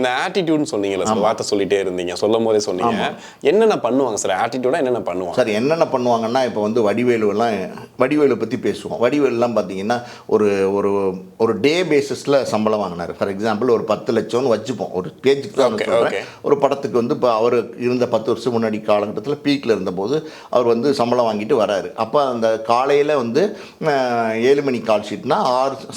இந்த ஆட்டிடியூட்னு சொன்னீங்கல்ல சார், வார்த்தை சொல்லிட்டே இருந்தீங்க, சொல்லும் போதே சொன்னீங்க. என்னென்ன பண்ணுவாங்க சார் ஆட்டிடியூடா? என்னென்ன பண்ணுவாங்க சார்? என்னென்ன பண்ணுவாங்கன்னா, இப்போ வந்து வடிவேலு பற்றி பேசுவோம். வடிவேலுலாம் பார்த்தீங்கன்னா ஒரு ஒரு ஒரு டே பேசிஸில் சம்பளம் வாங்கினார். ஃபார் எக்ஸாம்பிள் ஒரு 10 லட்சம்னு வச்சுப்போம், ஒரு பேஜுக்கு தான் சொல்கிறேன். ஒரு படத்துக்கு வந்து இப்போ அவர் இருந்த 10 வருஷம் முன்னாடி காலகட்டத்தில் பீக்கில் இருந்தபோது அவர் வந்து சம்பளம் வாங்கிட்டு வராரு. அப்போ அந்த காலையில் வந்து 7 மணி கால் ஷீட்னா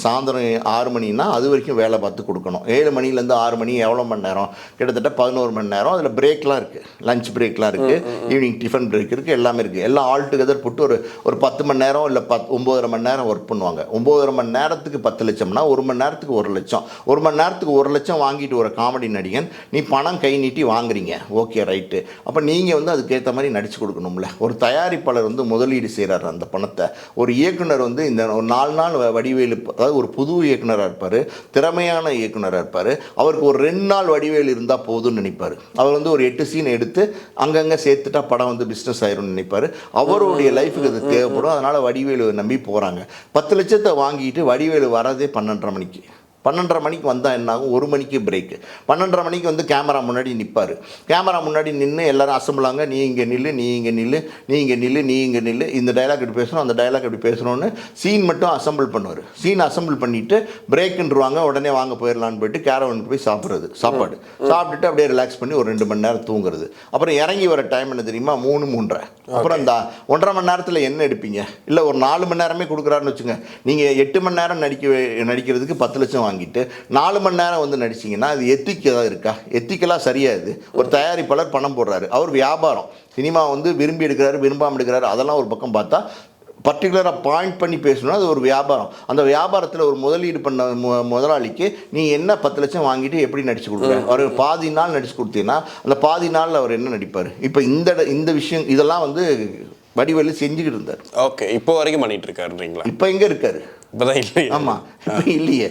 சாயந்தரம் 6 மணின்னா அது வரைக்கும் வேலை பார்த்து கொடுக்கணும். 7 மணிலேருந்து 6 மணி எவ்வளோ மணி நேரம்? கிட்டத்தட்ட 11 மணி நேரம். அதில் பிரேக்லாம் இருக்குது, லஞ்ச் பிரேக்லாம் இருக்குது, ஈவினிங் டிஃபன் பிரேக் இருக்குது, எல்லாமே இருக்குது. எல்லாம் ஆல் டுகெதர் போட்டு ஒரு 10 மணி நேரம் இல்லை 9.5 மணி நேரம் ஒர்க் பண்ணுவாங்க. 9.5 மணி நேரத்துக்கு 10 லட்சம்னா 1 மணி நேரத்துக்கு 1 லட்சம். 1 மணி நேரத்துக்கு 1 லட்சம் வாங்கிட்டு ஒரு காமெடி நடிகன், நீ பணம் கை நீட்டி வாங்குறீங்க, ஓகே ரைட்டு. அப்போ நீங்கள் வந்து அதுக்கேற்ற மாதிரி நடிச்சு கொடுக்கணும்ல. ஒரு தயாரிப்பாளர் வந்து முதலீடு செய்கிறார் அந்த பணத்தை. ஒரு இயக்குனர் வந்து இந்த ஒரு 4 நாள் வடிவேலு, அதாவது ஒரு புது இயக்குனராக இருப்பார், திறமையான இயக்குனராக இருப்பார். அவருக்கு ஒரு 2 நாள் வடிவேலு இருந்தால் போதும்னு நினைப்பார். அவர் வந்து ஒரு 8 சீன் எடுத்து அங்கங்கே சேர்த்துட்டா படம் வந்து பிஸ்னஸ் ஆயிரும்னு நினைப்பார். அவருடைய லைஃபுக்கு அது தேவைப்படும். அதனால் வடிவேலு நம்பி போகிறாங்க. 10 லட்சத்தை வாங்கிட்டு வடிவேலு வரதே 12:30 மணிக்கு. 12:30 மணிக்கு வந்தால் என்ன ஆகும்? 1 மணிக்கு பிரேக்கு. 12:30 மணிக்கு வந்து கேமரா முன்னாடி நிற்பார். கேமரா முன்னாடி நின்று எல்லோரும் அசம்பிளாங்க, நீ இங்கே நில்லு, நீ இங்கே நில்லு, நீ இங்கே நில்லு, நீ இங்கே நில்லு, இந்த டைலாக் இப்படி பேசணும், அந்த டைலாக் இப்படி பேசணும்னு சீன் மட்டும் அசம்பிள் பண்ணுவார். சீன் அசம்பிள் பண்ணிவிட்டு பிரேக்குன்றுவாங்க, உடனே வாங்க போயிடலான்னு போயிட்டு கேரவனுக்கு போய் சாப்பாடு சாப்பிட்டுட்டு அப்படியே ரிலாக்ஸ் பண்ணி ஒரு 2 மணி நேரம் தூங்குறது. அப்புறம் இறங்கி வர டைம் என்ன தெரியுமா? 3:30. அப்புறம் இந்த 1.5 மணி நேரத்தில் என்ன எடுப்பீங்க? இல்லை ஒரு 4 மணி நேரமே கொடுக்குறாருன்னு வச்சுங்க. நீங்கள் 8 மணி நேரம் நடிக்கிறதுக்கு 10 லட்சம் வாங்கிட்டு 4 மணி நேரம் வந்து நடிச்சிங்கன்னா அது எத்திக்கலாக இருக்கா? எத்திக்கலாக சரியாது. ஒரு தயாரிப்பாளர் பணம் போடுறாரு, அவர் வியாபாரம். சினிமா வந்து விரும்பி எடுக்கிறாரு, விரும்பாமல் எடுக்கிறாரு, அதெல்லாம் ஒரு பக்கம் பார்த்தா பர்டிகுலராக பாயிண்ட் பண்ணி பேசணும்னா அது ஒரு வியாபாரம். அந்த வியாபாரத்தில் ஒரு முதலீடு பண்ண முதலாளிக்கு நீ என்ன 10 லட்சம் வாங்கிட்டு எப்படி நடிச்சு கொடுக்குறேன்? அவர் பாதி நாள் நடிச்சு கொடுத்தீங்கன்னா அந்த பாதி நாளில் அவர் என்ன நடிப்பார்? இப்போ இந்த விஷயம் இதெல்லாம் வந்து வடிவேலு செஞ்சுக்கிட்டு இருந்தார். ஓகே, இப்போ வரைக்கும் பண்ணிட்டு இருக்காருன்றீங்களா? இப்போ எங்கே இருக்காரு? இப்போதான் இல்லையே. ஆமாம், இப்போ இல்லையே.